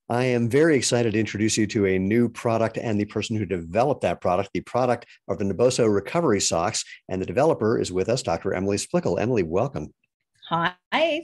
I am very excited to introduce you to a new product and the person who developed that product. The product of the Naboso Recovery Socks, and the developer is with us, Dr. Emily Splickle. Emily, welcome. Hi,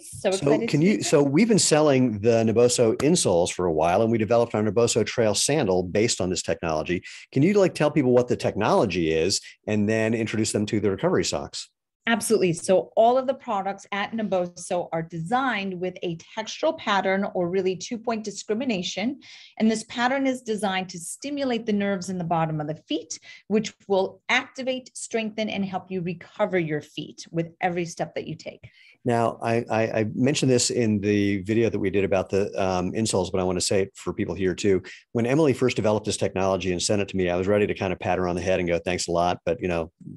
so So excited to can be you, here. so we've been selling the Naboso insoles for a while, and we developed our Naboso Trail sandal based on this technology. Can you tell people what the technology is and then introduce them to the recovery socks? Absolutely. So all of the products at Naboso are designed with a textural pattern or really 2-point discrimination. And this pattern is designed to stimulate the nerves in the bottom of the feet, which will activate, strengthen, and help you recover your feet with every step that you take. Now, I mentioned this in the video that we did about the insoles, but I want to say it for people here too. When Emily first developed this technology and sent it to me, I was ready to kind of pat her on the head and go, thanks a lot. But,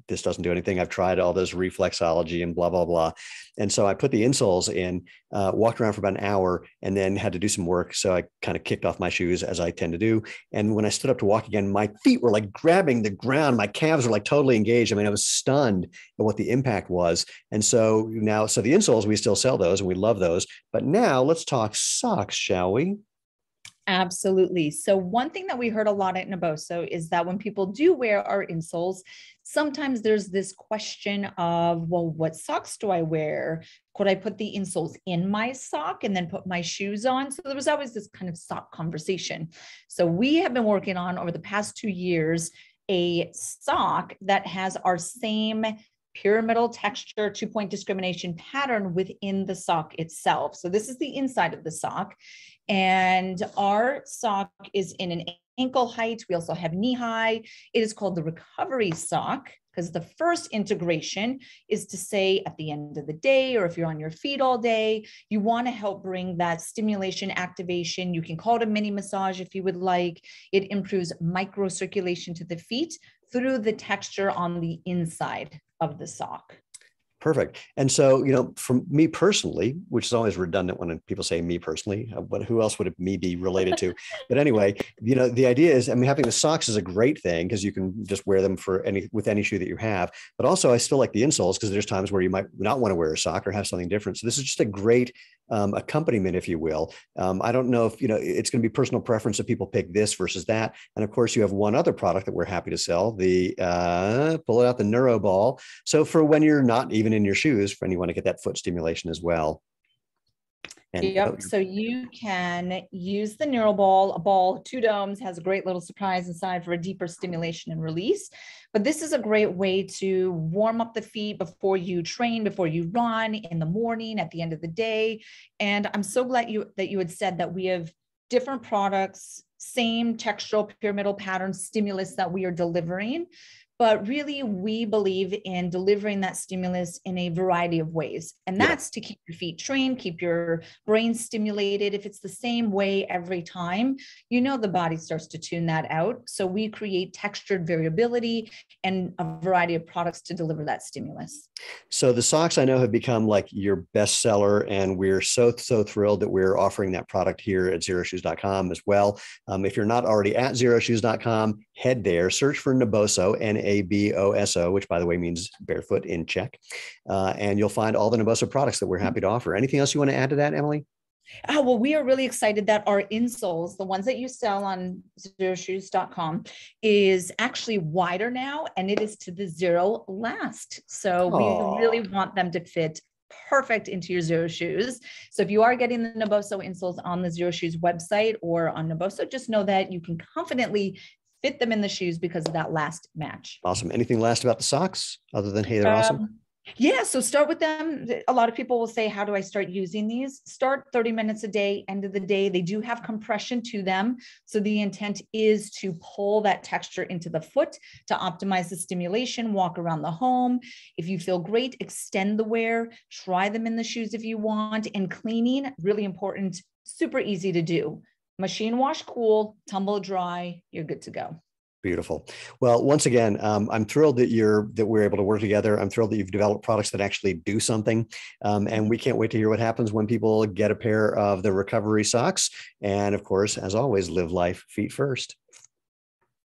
this doesn't do anything. I've tried all this reflexology and blah, blah, blah. And so I put the insoles in, walked around for about an hour, and then had to do some work. So I kind of kicked off my shoes, as I tend to do. And when I stood up to walk again, my feet were like grabbing the ground. My calves were like totally engaged. I mean, I was stunned at what the impact was. And so now, so the insoles, we still sell those and we love those. But now let's talk socks, shall we? Absolutely. So one thing that we heard a lot at Naboso is that when people do wear our insoles, sometimes there's this question of, well, what socks do I wear? Could I put the insoles in my sock and then put my shoes on? So there was always this kind of sock conversation. So we have been working on over the past 2 years a sock that has our same pyramidal texture 2-point discrimination pattern within the sock itself. So this is the inside of the sock. And our sock is in an ankle height. We also have knee high. It is called the recovery sock because the first integration is to say at the end of the day, or if you're on your feet all day, you want to help bring that stimulation activation. You can call it a mini massage if you would like. It improves microcirculation to the feet through the texture on the inside of the sock. Perfect. And so, for me personally, which is always redundant when people say me personally, but who else would it me be related to? But anyway, the idea is, I mean, having the socks is a great thing because you can just wear them with any shoe that you have. But also, I still like the insoles because there's times where you might not want to wear a sock or have something different. So this is just a great accompaniment, if you will. I don't know if, it's going to be personal preference if people pick this versus that. And of course, you have one other product that we're happy to sell, the pull it out, the Neuro Ball. So for when you're not even in your shoes, when you want to get that foot stimulation as well. And yep. So you can use the neural ball, a ball, 2 domes, has a great little surprise inside for a deeper stimulation and release. But this is a great way to warm up the feet before you train, before you run, in the morning, at the end of the day. And I'm so glad that you had said that we have different products, same textural pyramidal pattern stimulus that we are delivering. But really, we believe in delivering that stimulus in a variety of ways. And that's to keep your feet trained, keep your brain stimulated. If it's the same way every time, the body starts to tune that out. So we create textured variability and a variety of products to deliver that stimulus. So the socks I know have become like your bestseller, and we're so thrilled that we're offering that product here at xeroshoes.com as well. If you're not already at xeroshoes.com, head there, search for Naboso, Naboso, which by the way means barefoot in Czech, and you'll find all the Naboso products that we're happy to offer. Anything else you want to add to that, Emily? Oh, well, we are really excited that our insoles, the ones that you sell on xeroshoes.com, is actually wider now, and it is to the Xero last. So we really want them to fit perfect into your Xero shoes. So if you are getting the Naboso insoles on the Xero Shoes website or on Naboso, just know that you can confidently fit them in the shoes because of that last match. Awesome. Anything last about the socks other than, hey, they're awesome? Yeah, so start with them. A lot of people will say, how do I start using these? Start 30 minutes a day, end of the day. They do have compression to them. So the intent is to pull that texture into the foot to optimize the stimulation, walk around the home. If you feel great, extend the wear, try them in the shoes if you want. And cleaning, really important, super easy to do. Machine wash, cool, tumble dry, you're good to go. Beautiful. Well, once again, I'm thrilled that we're able to work together. I'm thrilled that you've developed products that actually do something. And we can't wait to hear what happens when people get a pair of the recovery socks. And of course, as always, live life feet first.